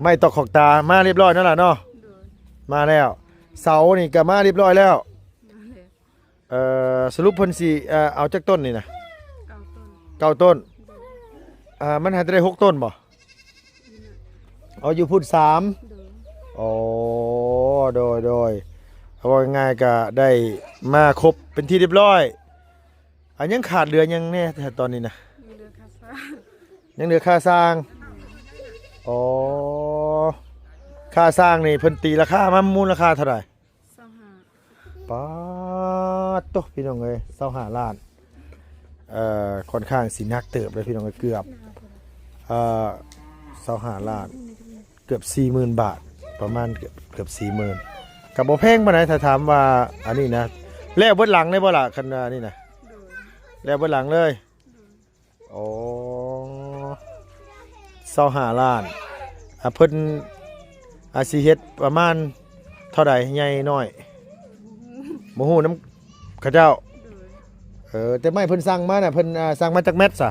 ไม่ตอกขอกตามาเรียบร้อยนั่นแหละเนาะมาแล้วเสานี่ก็มาเรียบร้อยแล้วสรุปเพิ่นสิเอาจักต้นนี่นะ9 ต้นมันหาได้6 ต้นบ่เอาอยู่พุ่น3อ๋อโดยเอาว่าง่ายก็ได้มาครบเป็นที่เรียบร้อยยังขาดเรือยังแน่แต่ตอนนี้นะยังเหลือค่าสร้างอ๋อค่าสร้างนี่เพิ่นตีราคามามูลค่าเท่าไหร่ป๊าดโตพี่น้องเอ้ย25 ล้านค่อนข้างสินักเติบเลยพี่น้องเอ้ยเกือบ25 ล้านเกือบ 40,000 บาทประมาณเกือบ 40,000กับบ่แพงปานใดถ้าถามว่าอันนี้นะแล้วเบิดหลังได้บ่ล่ะคันนี่นะแล้วเบิดหลังเลยโอ้25 ล้านเพิ่นสิเฮ็ดประมาณเท่าใดใหญ่น้อยบ่ฮู้นำเขาเจ้าแต่ไม่เพิ่นสั่งมาน่ะเพิ่นสั่งมาจากแมตซะ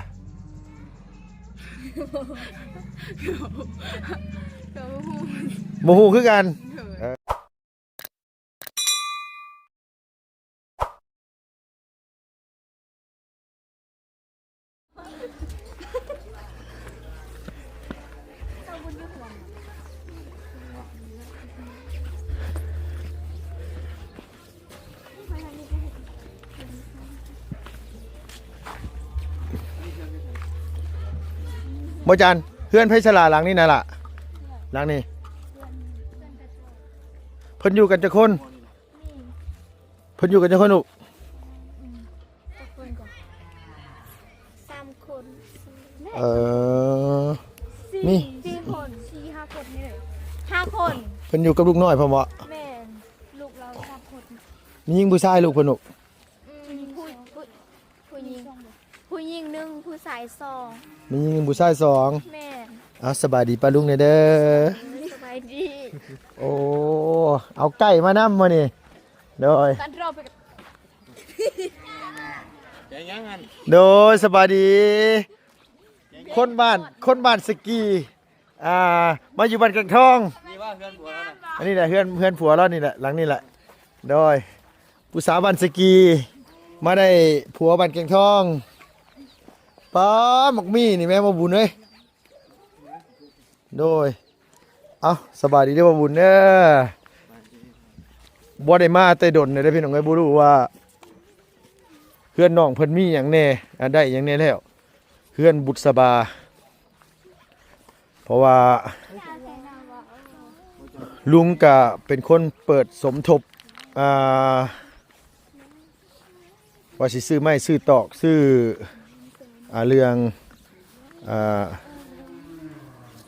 บ่ฮู้คือกันบ่จันเพื่อนไผฉลาหลังนี่น่ะล่ะหลังนี้เพิ่นอยู่กันจักคนเพิ่นอยู่กันจักคนลูก3 คนนี่4 คน5 คนนี่เลย5 คน เพิ่นอยู่กับลูกน้อยพ่อบ่แม่ลูกเรา3 คน มีหญิงผู้ชายลูกเพิ่นลูกผู้หญิง1ผู้ชาย2มีหญิงผู้ชาย2แม่สบายดีป้าลุงเด้อสบายดี โอ้เอาไก่มานำมื้อนี้โดยกันรอไปโดยสบายดีคนบ้านสกีมาอยู่บ้านกลางทองนี่ว่าเพื่อนผัวแล้วนะอันนี้แหละเพื่อนผัวแล้วนี่แหละหลังนี่แหละโดยผู้สาวบ้านสกีมาได้ผัวบ้านกลางทองป้าหมกมี่นี่แม่มาบุญเอ้ยโดยสบายดีเด้อมาบุญเด้อบ่ได้มาแต่ดนได้พี่น้องเอ้ยบ่รู้ว่าเพื่อนน้องเพิ่นมีหยังแน่ได้หยังแน่แล้วเพื่อนบุษบาเพราะว่าลุงก็เป็นคนเปิดสมทบว่าสิซื้อไม้ซื้อตอกซื้อเรื่อง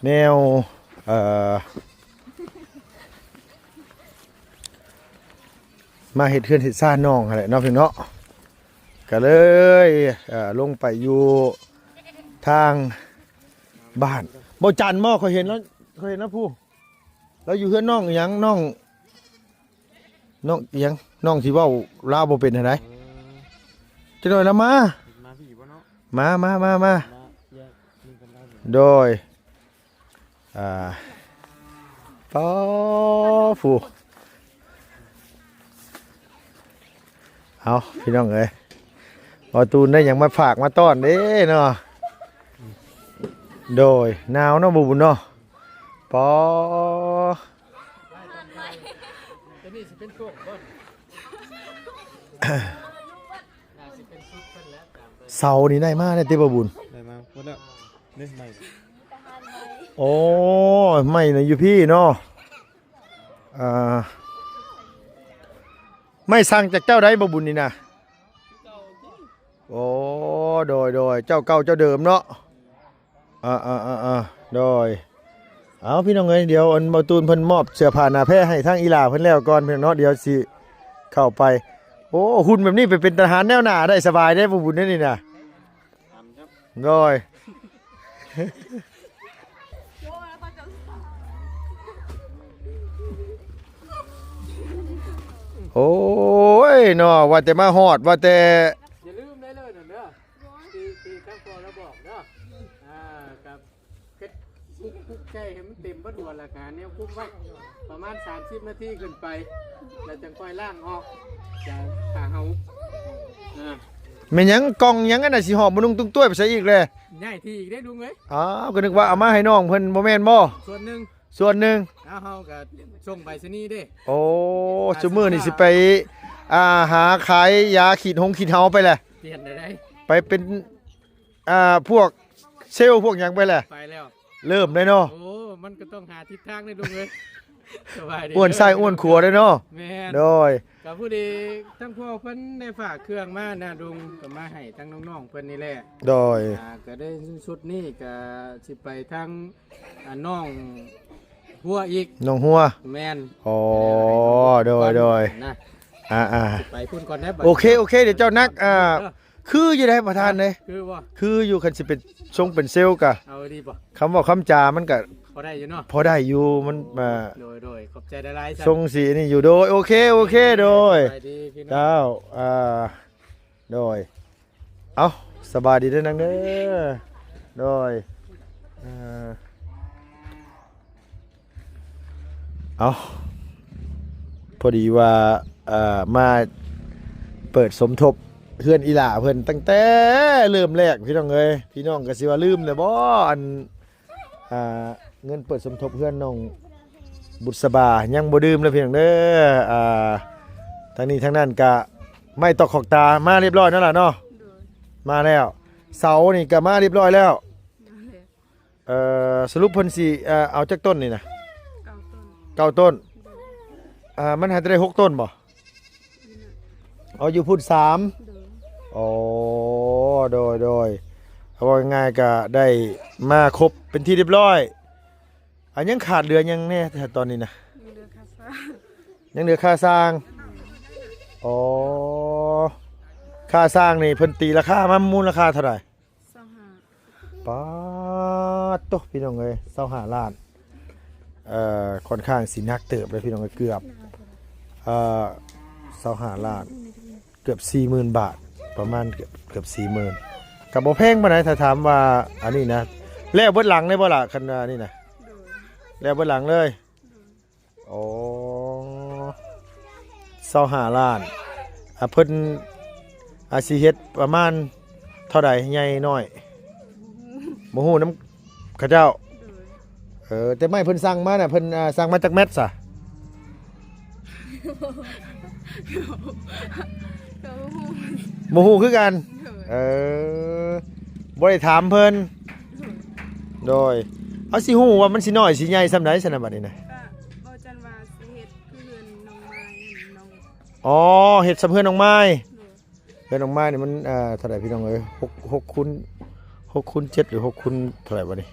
แนวมาเฮ็ดเฮือนเฮ็ดซ่านน้องอะไรเนาะพี่เนาะก็เลยลงไปอยู่ทางบ้านบ่จันหม้อเขาเห็นแล้วผู้แล้วอยู่เฮือนน้องหยังน้องหยังน้องที่เว้าลาวบ่เป็นได๋จังหน่อยละมาพี่บ่เนาะมาโดยป้อผู้เอาพี่น้องเอ้ยพอตูนได้อย่างมาฝากมาต้อนเด้เนาะโดยหนาวเนาะบุญเนาะปอเสานี่ได้มากเลยเต้บุญได้มาหมดแล้วนี่ไม่โอ้ไม่นะอยู่พี่เนาะไม่สั่งจากเจ้าได้บุญนี่นะโอ้โดยเจ้าเก่าเจ้าเดิมเนาะโดยเอาพี่น้องเอ้ยเดี๋ยวอันบ่ตูนเพิ่นมอบเสื้อผ้าหน้าแพร่ให้ทางอีหลาเพิ่นแล้วก่อนเพิ่นเนาะเดี๋ยวสิเข้าไปโอ้หุ่นแบบนี้ไปเป็นทหารแนวหน้าได้สบายได้บุญนี่นะโดยโอ้ยเนาะว่าแต่มาฮอดว่าแต่อย่าลืมได้เลยเด้อตีข้างคอแล้วบอกเด้อกับเฮ็ดคุกใจให้มันเต็ม บัดหัวราคาเนี่ยคุกไว้ประมาณ30นาทีขึ้นไปแล้วจังค่อยล้างออกจะหาเฮาอ่า แม่นหยังกล่องหยังอันน่ะสิหอมบ่นุ่งตุ้งต้วยไปใส่อีกเลย ง่ายที่อีกได้ลุงเอ้ย อ้าวก็นึกว่าเอามาให้น้องเพิ่นบ่แม่นบ่ ส่วนหนึ่ง ส่วนหนึง เอาเฮาก็ส่งไปซะนี่เด้ โอ้ซุมื้อนี่สิไปหาขายยาขีดขีดเฮาไปแหละ เปลี่ยนได้ได้ ไปเป็นพวกเซลล์พวกหยังไปแหละ ไปแล้ว เริ่มได้เนาะ โอ้มันก็ต้องหาทิศทางได้ลุงเอ้ยสบายดี อ้วนไส้อ้วนขัวได้เนาะ แม่น โดย กับผู้ดีทั้งพ่อเพิ่นได้ฝากเครื่องมานะลุงก็มาให้ทั้งน้องๆเพิ่นนี่แหละ โดย ก็ได้ชุดนี้ก็สิไปทางน้องหัวอีก น้องหัว แม่น อ๋อโดยโดย นะ ไปพุ่นก่อนได้บัด โอเคโอเคเดี๋ยวเจ้านักคืออยู่ได้ประธานเลย คือว่า คืออยู่คันสิเป็นทรงเป็นเซลล์กะ เอาดีป่ะ คำว่าคำจามันก็ พอได้อยู่เนาะ พอได้อยู่มันโดยขอบใจได้หลายๆ ทรงสีนี่อยู่โดยโอเคโอเคโดย ไปดีพี่น้อง เจ้าโดยเอาสบายดีเด้อนังเด้อโดยเอาพอดีว่ามาเปิดสมทบเพื่อนอีหล่าเพิ่นตั้งแต่เริ่มแรกพี่น้องเอ้ยพี่น้องก็สิว่าลืมเลยบ่อันเงินเปิดสมทบเพื่อนน้องบุษบายังบ่ดื่มเลยพี่น้องเด้อทางนี้ทางนั้นก็ไม่ตอกขอกตามาเรียบร้อยนั่นล่ะเนาะมาแล้วเสานี่ก็มาเรียบร้อยแล้วสรุปเพิ่นสิเอาจักต้นนี่นะ9 ต้นมันหาได้6 ต้นบ่เอาอยู่พุ่น3อ๋อโดยเอาว่าง่ายๆก็ได้มาครบเป็นที่เรียบร้อยอันยังขาดเหลือยังแน่แต่ตอนนี้นะยังเหลือค่าสร้างอ๋อค่าสร้างนี่เพิ่นตีราคามามูลค่าเท่าไหร่25ป๊าดโตพี่น้องเอ้ย25 ล้านค่อนข้างสินักเติบเลยพี่น้องเอ้ยเกือบ25 ล้านเกือบ 40,000 บาทประมาณเกือบ 40,000กับบ่แพงปานใดถ้าถามว่าอันนี้นะแล้วเบิดหลังได้บ่ล่ะคันนี่นะแล้วเบิดหลังเลยโอ้25 ล้านเพิ่นสิเฮ็ดประมาณเท่าใดใหญ่น้อยบ่ฮู้นำเขาเจ้าแต่ไม่เพิ่นสั่งมาน่ะเพิ่นสั่งมาจากแมตซะบ่ฮู้คือกันบ่ได้ถามเพิ่นโดยเอาสิฮู้ว่ามันสิน้อยสิใหญ่ส่ำใดซั่นน่ะบัดนี้นะก็บ่จันว่าสิเฮ็ดคือเฮือนน้องไม้น้อง อ๋อเฮ็ดสำเพื่อนน้องไม้เพื่อนน้องไม้นี่มันเท่าไหร่พี่น้องเอ้ย6คูณ7หรือ6คูณเท่าไหร่วะนี่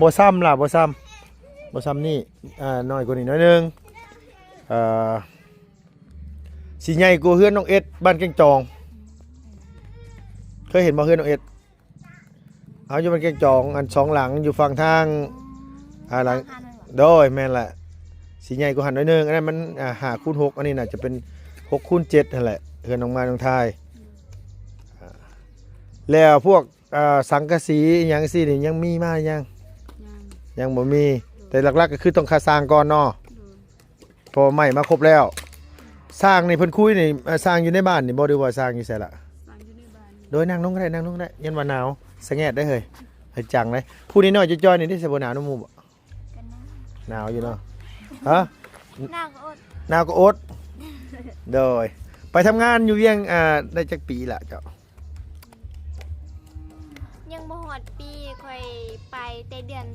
บ่ซ้ำล่ะบ่ซ้ำนี่น้อยกว่านี้น้อยนึงสิใหญ่กว่าเฮือนน้องเอ็ดบ้านแกงจองเคยเห็นบ่เฮือนน้องเอ็ดเอาอยู่บ้านแกงจองอัน2หลังอยู่ฝั่งทางหลังโดยแม่นแหละสิใหญ่กว่าหันน้อยนึงอันนั้นมัน5คูณ6อันนี้น่าจะเป็น6คูณ7นั่นแหละเฮือนน้องไม้น้องทายแล้วพวกสังกะสีหยังซี่นี่ยังมีมายังบ่มีแต่หลักๆก็คือต้องค่าสร้างก่อนเนาะพอใหม่มาครบแล้วสร้างนี่เพิ่นคุยนี่สร้างอยู่ในบ้านนี่บ่ได้ว่าสร้างอยู่ไสล่ะ สร้างอยู่ในบ้าน โดยนั่งลงก็ได้นั่งลงได้ยันว่าหนาวสะแงดได้เฮ้ยให้จังเลยผู้นี้น้อยจ้อยๆนี่ได้สิบ่หนาวน้ำมูบ่ กันนะ หนาวอยู่เนาะฮะ หน้าก็อด หนาวก็อดโดยไปทำงานอยู่เวียงได้จักปีละเจ้า ยังบ่ฮอดปีค่อยไปแต่เดือน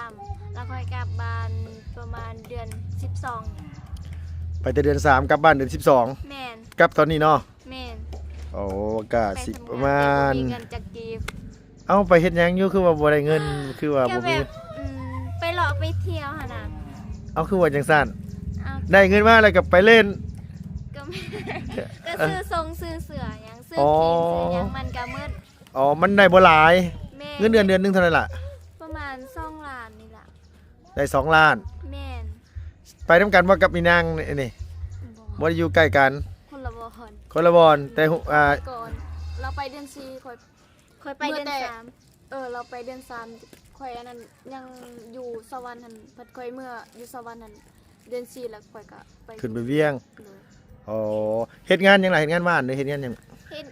3แล้วค่อยกลับบ้านประมาณเดือน12 ไปแต่เดือน3กลับบ้านเดือน12 แม่น กลับตอนนี้เนาะ แม่น โอ้ก็ ไป สิ ทำ ประ ง มา าน ณ แต่บ่มีเงินจากกีบ เอ้าไปเฮ็ดหยังอยู่คือว่าบ่ได้เงินคือว่า ก็ บ่ แบ มี บไปเลาะไปเที่ยวหั่นน่ะ เอาคือว่าจังซั่น เอา ได้เงินมาแล้วก็ไปเล่น ก็ไม่ ก็ซื้อทรงซื้อเสือหยังซื้อครีมซื้อหยังมันก็หมด อ๋อมันได้บ่หลาย แม่ เงินเดือนนึงเท่าไหร่ล่ะ ประมาณ2ล้านนี่ล่ะ ได้2 ล้าน แม่น ไปนำกันว่ากับอีนางนี่บ่ได้อยู่ใกล้กัน คนละบ่อน คนละบอนแต่ก่อนเราไปเดือน4ค่อยไปเดือน3 เราไปเดือน3ข่อยอันนั้นยังอยู่สวรรค์หั่นเพิ่นข่อยเมื่ออยู่สวรรค์หั่นเดือน4แล้วข่อยก็ไป ขึ้นไปเวียง โดย อ๋อเฮ็ดงานหยังล่ะเฮ็ดงานบ้านหรือเฮ็ดงานหยัง เฮ็ด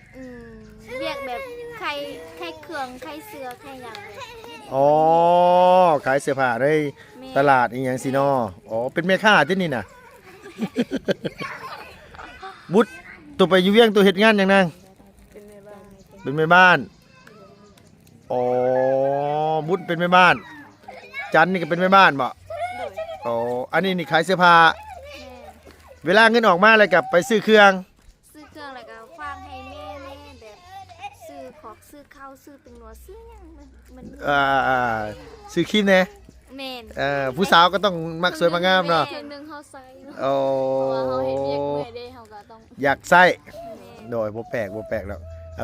เรียกแบบไข่เครื่องไข่เสือไข่หยังแบบ อ๋อขายเสื้อผ้าใน แม่ ตลาดอีหยังสิเนาะอ๋อเป็นแม่ค้าที่นี่น่ะ บุตรตัวไปอยู่เวียงตัวเฮ็ดงานหยังนาง เป็นแม่บ้าน เป็นแม่บ้านอ๋อบุตรเป็นแม่บ้าน จันนี่ก็เป็นแม่บ้านบ่ โดย อ๋ออันนี้นี่ขายเสื้อผ้า แม่ เวลาเงินออกมาแล้วก็ไปซื้อเครื่อง ซื้อเครื่องแล้วก็ฟางให้แม่แบบซื้อของซื้อข้าวซื้อเป็นหนัวซื้อหยังมัน ซื้อครีมแหน่ แม่น ผู้สาวก็ต้องมักสวยมักงามเนาะ แม่นึงเฮาใส่เนาะ โอ้ เพราะว่าเฮาเฮ็ดเวียกเมื่อยเด้เฮาก็ต้อง อยากใส่ แม่น โดยบ่แปลกแล้ว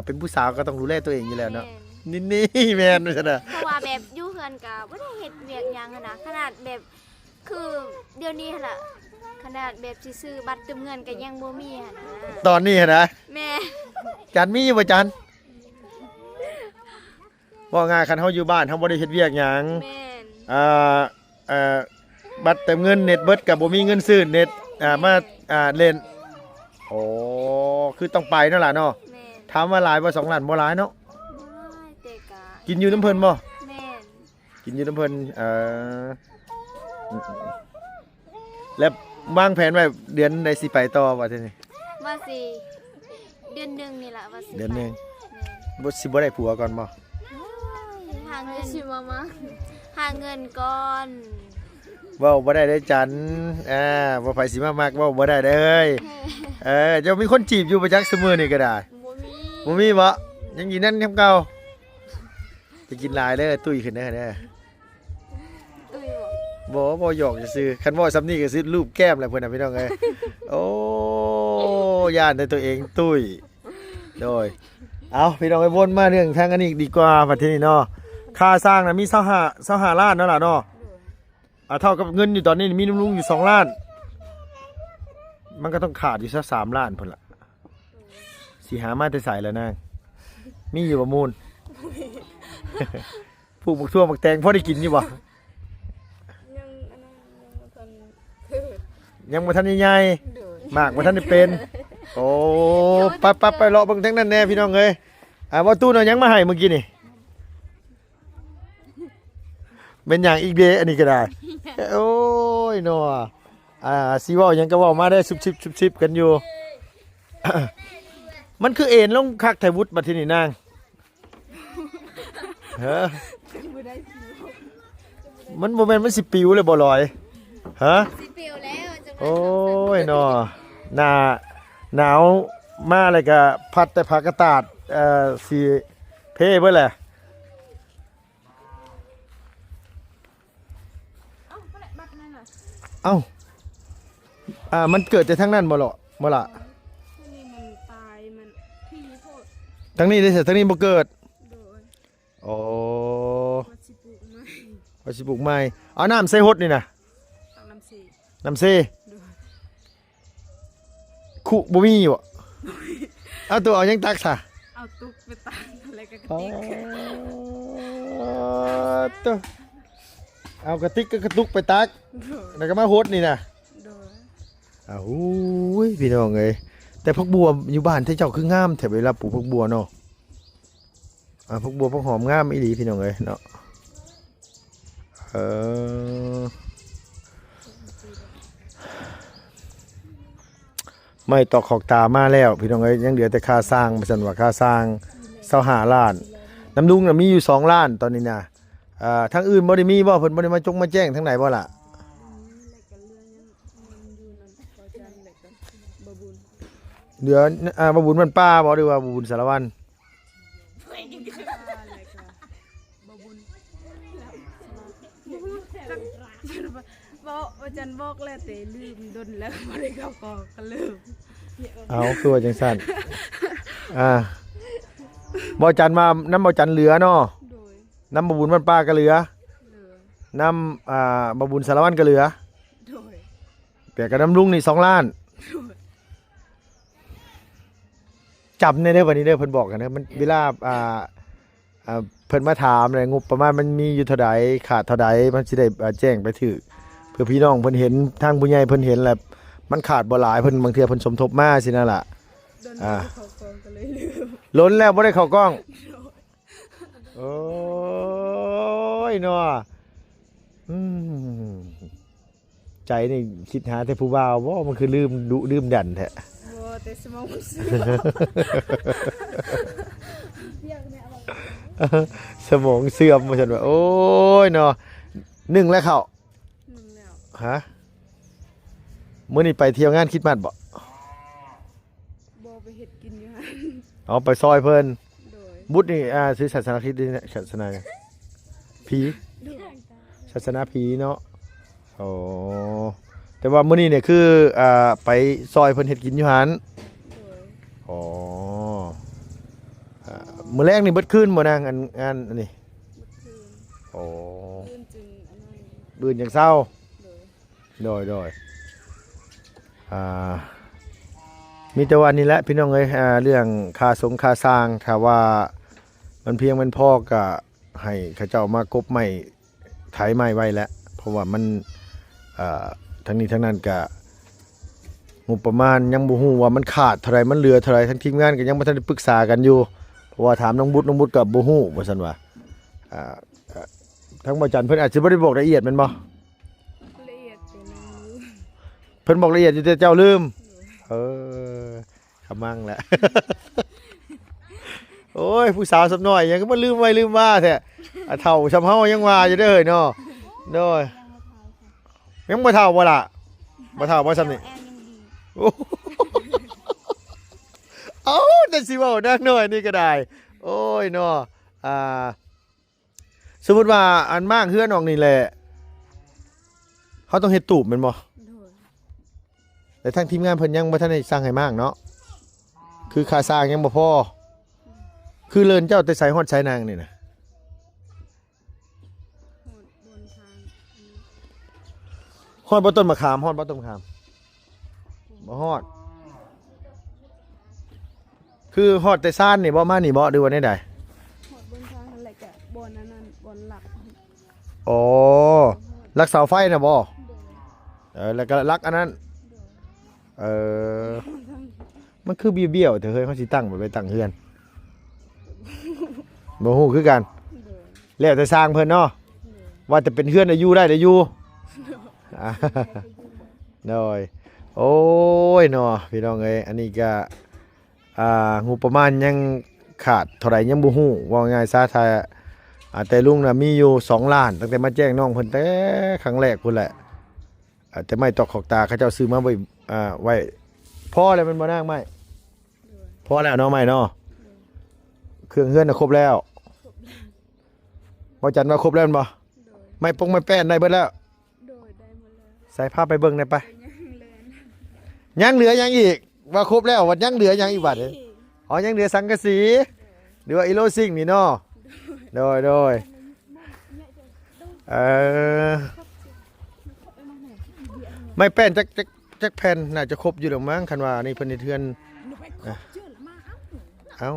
เป็นผู้สาวก็ต้องดูแลตัวเองอยู่แล้วเนาะ แม่น นี่แม่นว่าซั่นน่ะ เพราะว่าแบบอยู่เฮือนก็บ่ได้เฮ็ดเวียกหยังหั้นนะขนาดแบบคือเดี๋ยวนี้หั่นล่ะขนาดแบบสิซื้อบัตรเติมเงินก็ยังบ่มีหั่นนะ ตอนนี้นะ แม่ จันมีอยู่บ่จันว่าง่ายคันเฮาอยู่บ้านเฮาบ่ได้เฮ็ดเวียกหยัง แม่น อ่าบัตรเติมเงินเน็ตเบิดก็บ่มีเงินซื้อเน็ตมาเล่นโอ้คือต้องไปเนาะล่ะเนาะ แม่น ถามว่าหลายบ่2ล้านบ่หลายเนาะ บ่หลายแต่ก็ กินอยู่น้ำเพิ่นบ่ แม่น กินอยู่น้ำเพิ่นแล้ววางแผนไว้เดือนใดสิไปต่อว่าซั่นนี่ ว่าสิเดือนหนึงนี่ล่ะว่าสิ เดือนหนึง แม่น บ่สิบ่ได้ผัวก่อนบ่ หาเงินสิมาหาเงินก่อน เว้าบ่ได้เด้อจันบ่ไผสิมามักเว้าบ่ได้เด้อเจ้ามีคนจีบอยู่ประจักษ์ซุมื้อนี่ก็ได้ บ่มี บ่มีบ่ยังอยู่นั่นคำเก่าจะกินหลายเด้อตุ้ยขึ้นเด้อ ตุ้ยบ่ บ่หยอกซื่อคันบ่ซ้ำนี่ก็สิรูปแก้มแหละเพิ่นน่ะพี่น้องเอ้ยโอ้ย่านแต่ตัวเองตุ้ยโดยเอาพี่น้องไปวนมาเรื่องทางอันนี้ดีกว่าบัดทีนี้เนาะค่าสร้างน่ะมี25ล้านเนาะล่ะเนาะเท่ากับเงินอยู่ตอนนี้มีลุงอยู่2ล้านมันก็ต้องขาดอยู่สัก3ล้านพุ่นล่ะสิหามาแต่ใส่แล้วนางมีอยู่ประมูล ปลูกบักทั่วบักแตงพอได้กินอยู่บ่ ยังอันนั้นยังบ่ทันเกิด ยังบ่ทันได้ใหญ่ โดย มากบ่ทันได้เป็น โอ้ไปเลาะเบิ่งทั้งนั้นแน่พี่น้องเอ้ยว่าตู้เอาหยังมาให้เมื่อกี้นี่เป็นหยังอีกเด้อันนี้ก็ได้ โอ้ยเนาะสิเว้าหยังก็เว้ามาได้ซุบๆกันอยู่ มันคือเอ็นลงคักไทวุฒิบัดทีนี้นางฮะมันบ่แม่นมันสิปิวเลยบ่ลอยฮะ สิเปลวแล้วจัง โอ้ยเนาะหนาวมาอะไรก็พัดแต่ผักกระตาดสีเพ่เบิ่แหละ เอ้าบ่ได้บัตรนั่นน่ะ เอ้ามันเกิดจากทั้งนั้นบ่ล่ะอันนี้มันตายมันที่โพด ทั้งนี้ได้เสร็จทั้งนี้บ่เกิด โดย โอ้ ว่าสิปลูกไม้ ว่าสิปลูกใหม่เอาน้ำใส่หดนี่นะ ตักน้ำสี น้ำเซ โดย คุบ่มีบ่เอาตัวเอายังตักซะ เอาตุกไปตักอะไรก็กระ อ๋อ ติก ตัวเอากระติกกับกระตุกไปตัก โดย แล้วก็มาหดนี่นะ โดย อ้าวอุ้ยพี่น้องเอ้ยแต่พักบัวอยู่บ้านที่เจ้าคืองามแถวเวลาปลูกพักบัวเนาะพักบัวพักหอมงามอีหลีพี่น้องเอ้ยเนาะไม่ตอกขอกตามาแล้วพี่น้องเอ้ยยังเหลือแต่ค่าสร้างบ่ซั่นว่าค่าสร้าง25ล้าน น้ำลุงน่ะมีอยู่2ล้านตอนนี้นะทางอื่นบ่ได้มีบ่เพิ่นบ่ได้มาจงมาแจ้งทางไหนบ่ล่ะ แล้วก็เรื่องยังอยู่นั่นขอจันแล้วก็บ่บุญ เหลือบ่บุญมันป้าบ่หรือว่าบ่บุญสารวัตร แล้วก็บ่บุญบอกอาจารย์บอกแล้วแต่ลืมดนแล้วบ่ได้เข้ากองก็ลืม เอาคือว่าจังซั่นบ่จันมาน้ำบ่จันเหลือเนาะ โดย น้ำบ่บุญมันป้าก็เหลือ เหลือ น้ำบ่บุญสารวัตรก็เหลือ โดย เปียกกับน้ำลุงนี่2ล้านจำในเด้อวันนี้เด้อเพิ่นบอกกันนะมันเวลา เพิ่นมาถามเลยงบประมาณมันมีอยู่เท่าใดขาดเท่าใดมันสิได้แจ้งไปถึกเพื่อพี่น้องเพิ่นเห็นทางผู้ใหญ่เพิ่นเห็นแล้วมันขาดบ่หลายเพิ่นบางเทื่อเพิ่นสมทบมาสินั่นล่ะ โดนเขากองก็เลยลืม ล้นแล้วบ่ได้เข้ากล้องโอ้ยเนาะอืมใจนี่คิดหาแต่ผู้บ่าวบ่มันคือลืมดุลืมดันแท้ บ่แต่สมองมันเสื่อม สมองเสื่อมว่าซั่นว่าโอ้ยเนาะนึ่งแล้วเข้า หนึ่งแล้ว ฮะมื้อนี้ไปเที่ยวงานคริสต์มาสบ่ บ่ไปเฮ็ดกินอยู่หั่น เอาไปซอยเพิ่น โดย บุตรนี่ซื้อศาสนาคริสต์นี่ศาสนาผีศาสนาผีเนาะโอ้แต่ว่ามื้อนี้เนี่ยคือไปซอยเพิ่นเฮ็ดกินอยู่หั่น โดย อ๋อมื้อแรกนี่เบิดคืนบ่นางงานอันนี้ เมื่อคืน โอ้ คืนจึงอันนั้น มื้อจังเช้า โดย โดยมีแต่วันนี้แหละพี่น้องเอ้ยเรื่องค่าสงค่าสร้างถ้าว่ามันเพียงมันพอก็ให้เขาเจ้ามากบไม้ไถไม้ไว้แล้วเพราะว่ามันทั้งนี้ทั้งนั้นก็งบประมาณยังบ่ฮู้ว่ามันขาดเท่าไรมันเหลือเท่าไรทั้งทีมงานก็ยังบ่ทันได้ปรึกษากันอยู่เพราะว่าถามน้องบุตรก็บ่ฮู้ว่าซั่นว่าทั้งบ่จันเพิ่นอาจสิบ่ได้บอกละเอียดแม่นบ่ ละเอียดเป็นอันนี้ เพิ่นบอกละเอียดอยู่แต่เจ้าลืมขมังแหละ โอ้ยผู้สาวสำน้อยยังก็มาลืมไว้ลืมว่าแท้เฒ่าซำเฮายังว่าอยู่เด้อเนาะโดยยังบ่เฒ่าบ่ล่ะบ่เฒ่าบ่ซำนี่ แอนยังดี โอ้เอ้าแต่สิเว้านักหน่อยนี่ก็ได้โอ้ยเนาะสมมุติว่าอันมากเฮือนออกนี่แหละเฮาต้องเฮ็ดตูบแม่นบ่ โดย แต่ทางทีมงานเพิ่นยังบ่ทันได้สร้างให้มากเนาะคือค่าสร้างยังบ่พอคือเลินเจ้าแต่ใส่ฮอดใส่นางนี่นะ โหดบนทางอันนี้ ฮอดบ่ต้นมะขามฮอดบ่ต้นมะขามบ่ฮอดคือฮอดแต่ซ่านนี่บ่มานี่บ่หรือว่าได้ใด โหดบนทางนั่นแหละกะบนนั้นบนหลัก อ๋อรักเสาไฟน่ะบ่ โดย แล้วก็รักอันนั้น โดย มันคือเบี้ยวๆแต่เฮ้ยเขาสิตั้งบ่ไปตั้งเฮือนบ่ฮู้คือกัน โดย แล้วแต่สร้างเพิ่นเนาะ โดย ว่าจะเป็นเฮือนได้อยู่ได้ได้อยู่อ่าโดยโอ้ยเนาะพี่น้องเอ้ยอันนี้ก็งบประมาณยังขาดเท่าไหร่ยังบ่ฮู้ว่าง่ายซะถ้าแต่ลุงน่ะมีอยู่2ล้านตั้งแต่มาแจ้งน้องเพิ่นแต่ครั้งแรกพุ่นแหละแต่ไม่ตอกขอกตาเขาเจ้าซื้อมาไว้ไว้พอแล้วมันบ่นางไม้พอแล้วเนาะไม้เนาะเครื่องเฮือนน่ะครบแล้วบ่จันว่าครบแล้วแม่นบ่ โดย ไม่ปงไม่แป้นได้เบิดแล้ว โดยได้หมดแล้ว ใส่ผ้าไปเบิ่งได้ปะ ไปยังแลนยังเหลือยังอีกว่าครบแล้วว่ายังเหลือยังอีกบัดเนี่ยอ๋อยังเหลือสังกะสีหรือว่าอีโลซิงนี่เนาะโดยไม่แป้นจักแผ่นน่าจะครบอยู่ดอกมั้งคันว่านี่เพิ่นนี่เทือนเอ้า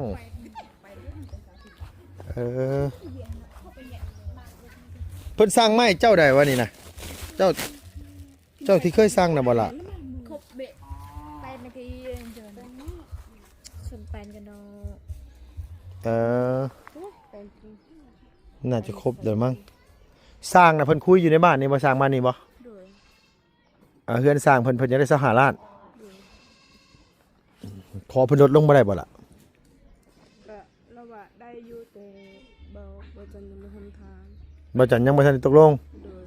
เพิ่นสร้างไม้เจ้าใดวะนี่นะเจ้าที่เคยสร้างน่ะบ่ล่ะ ครบเบะไปเมื่อกี้เจอส่วนแปนกันเนาะแปนจริง น่าจะครบเดี๋ยวมั้งสร้างน่ะเพิ่นคุยอยู่ในบ้านนี่บ่สร้างบ้านนี่บ่ โดย เฮือนสร้างเพิ่นยังได้25ล้านขอเพิ่นลดลงบ่ได้บ่ล่ะ ก็เราว่าได้อยู่แต่เบาจนยังไม่ทำทาง บ่จันยังบ่ทันได้ตกลง โดย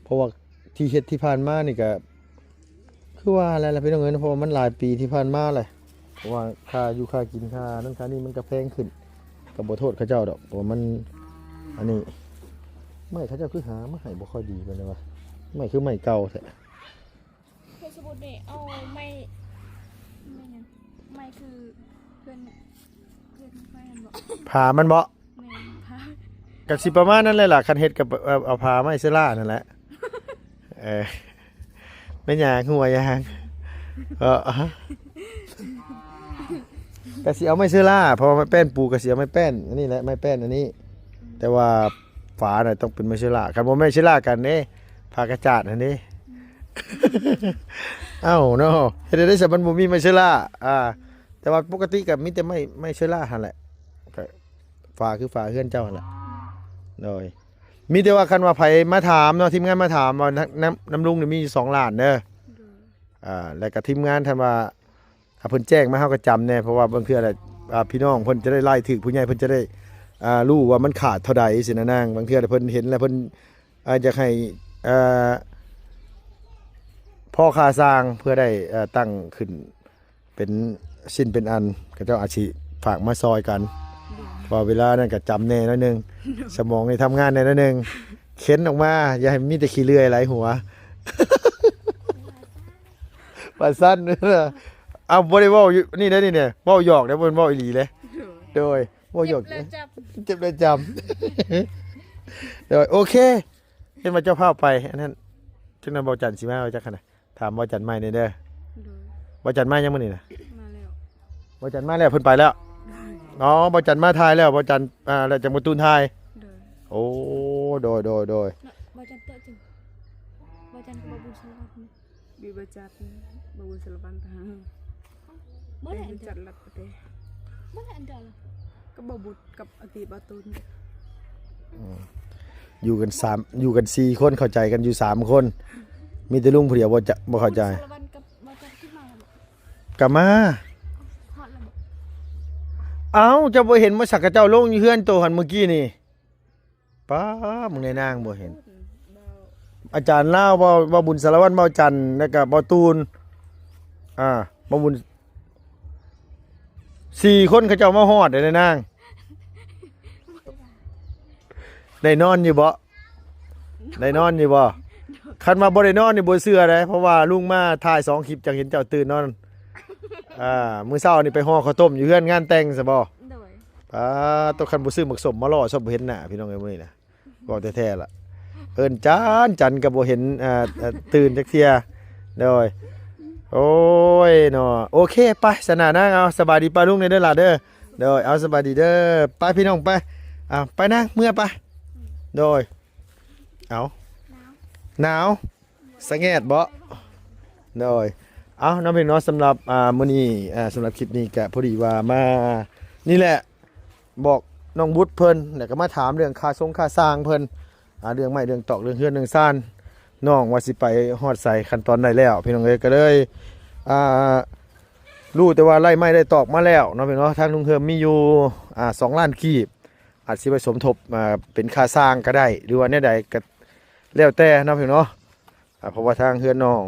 เพราะว่าที่เฮ็ดที่ผ่านมานี่ก็คือว่าอะไรล่ะพี่น้องเอ้ยเพราะว่ามันหลายปีที่ผ่านมาเลยเพราะว่าค่าอยู่ค่ากินค่านั่นค่านี่มันก็แพงขึ้นก็บ่โทษเขาเจ้าดอกเพราะว่ามันอันนี้ไม่เขาเจ้าคือหามาให้บ่ค่อยดีปานใดวะไม่คือไม่เก่าแท้ คือสมมุตินี่เอาไม่ยังไม่คือเพื่อนไม่เห็นบอก ผ่ามันบ่ แม่พา ก็สิประมาณนั้นเลยล่ะคันเฮ็ดกับเอาผ้าไม้เสื้อล่านั่นแหละไม่หยางหัวยาง กะสิเอาไม้เชื้อราเพราะว่าไม้แป้นปูกะสิเอาไม้แป้นอันนี้แหละไม้แป้นอันนี้ แต่ว่าฝาน่ะต้องเป็นไม้เชื้อราคันบ่แม่นเชื้อรากันเด้ผ้ากระจาดอันนี้ เอ้าเนาะเฮ็ดได้ซะมันบ่มีไม้เชื้อราแต่ว่าปกติก็มีแต่ไม้เชื้อราหั่นแหละก็ฝาคือฝาเฮือนเจ้าหั่นแหละโดยมีแต่ว่าคันว่าไผมาถามเนาะทีมงานมาถามว่าน้ำลุงนี่มีอยู่2ล้านเด้อแล้วก็ทีมงานท่านว่าเพิ่นแจ้งมาเฮาก็จำแน่เพราะว่าบางเทื่อพี่น้องเพิ่นจะได้ไล่ถึกผู้ใหญ่เพิ่นจะได้รู้ว่ามันขาดเท่าใดสินะนางบางเทื่อเพิ่นเห็นแล้วเพิ่นอยากให้พ่อค้าสร้างเพื่อได้ตั้งขึ้นเป็นชิ้นเป็นอันก็เจ้าอาชีพฝากมาซอยกันพอเวลานั้นก็จำแน่น้อยนึงสมองนี่ทำงานแน่น้อยนึงเข็นออกมาอย่าให้มีแต่ขี้เลื่อยไหลหัว ว่าสั้นเด้อเอาบ่ได้เว้าอยู่นี่เด้อนี่เนี่ยเว้าหยอกเด้อบ่เว้าอีหลีเด้โดยเว้าหยอก เจ็บเลยจำ เดี๋ยวโอเคเห็นมาเจ้าภาพไปอันนั้นจังนั้นบ่จันสิมาเอาจักคั่นน่ะถามบ่จันใหม่นี่เด้อบ่จันมายังมื้อนี้น่ะ มาแล้ว บ่จันมาแล้วเพิ่นไปแล้วอ๋อบ่จันมาทายแล้วบ่จันแล้วจังบ่ตูนทาย เด้อ โอ้โดย เนาะบ่จันเตะจึงบ่จันก็บ่บุญสารวัตรนี่ บีบจัดบาวุสลบันทาง บ่ได้อันเดี จั ยว ดลับเตะ บ่ได้อันเดียวล่ะ ก็บาบุตกับอติบาตุน อยู่กัน4คนเข้าใจกันอยู่3คนมีแต่ลุงผู้เดียวบ่เข้าใจ สารวัตรกับบ่จันขึ้นมาแล้วบ่ กลับมา ฮอดแล้วบ่ เอ้าเจ้าบ่เห็นว่าสักกะเจ้าลงอยู่เฮือนโตหันเมื่อกี้นี่ป้ามึงในนางบ่เห็น อาจารย์ลาวบ่บุญสารวัตรบ่จันทร์แล้วก็บ่ตูนบ่บุญ4คนเขาเจ้ามาฮอดได้นางได้นอนอยู่บ่ได้นอนอยู่บ่คันมาบ่ได้นอนนี่บ่เชื่อเด้เพราะว่าลุงมาถ่าย2คลิปจังเห็นเจ้าตื่นนอนมื้อเช้านี่ไปห่อข้าวต้มอยู่เฮือนงานแต่งซะบ่ โดย ตัวคันบ่ซื้อหมึกสมมาล่อซะบ่เห็นหน้าพี่น้องเอ้ยมื้อนี้นะบอกแท้ๆล่ะเอิ้นจันก็บ่เห็นตื่นจักเที่ยโดยโอ้ยเนาะโอเคไปสนานะเอาสบายดีป้าลุงเด้อล่ะเด้อโดยเอาสบายดีเด้อไปพี่น้องไปไปนั่งเมื่อไปโดยเอาหนาวสะแงดบ่โดยเอาน้องเพียงน้อยสำหรับมื้อนี้สำหรับคลิปนี้ก็พอดีว่ามานี่แหละบอกน้องบุตรเพิ่นแล้วก็มาถามเรื่องค่าสร้างเพิ่นเรื่องไม้เรื่องตอกเรื่องเฮือนเรื่องซ่านน้องว่าสิไปฮอดใส่ขั้นตอนใดแล้วพี่น้องเอ้ยก็เลยรู้แต่ว่าไล่ไม้ได้ตอกมาแล้วเนาะพี่น้องทางลุงเฮิมมีอยู่2 ล้านกีบอาจสิไปสมทบเป็นค่าสร้างก็ได้หรือว่าแนวใดก็แล้วแต่เนาะพี่น้องเพราะว่าทางเฮือนน้อง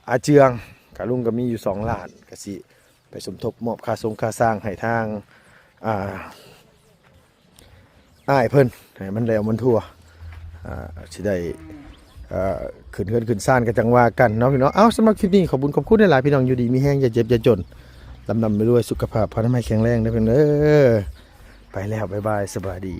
อาเจืองกับลุงก็มีอยู่2 ล้านก็สิไปสมทบมอบค่าสร้างให้ทางอ้ายเพิ่นให้มันแล้วมันทั่วสิได้ขึ้นเฮือนขึ้นซ่านก็จังว่ากันเนาะพี่น้องเอ้าสำหรับคลิปนี้ขอบคุณหลายๆพี่น้องอยู่ดีมีแห้งอย่าเจ็บอย่าจนลำไปด้วยสุขภาพพระนามัยแข็งแรงเด้อเพิ่นเด้อไปแล้วบ๊ายบายสวัสดี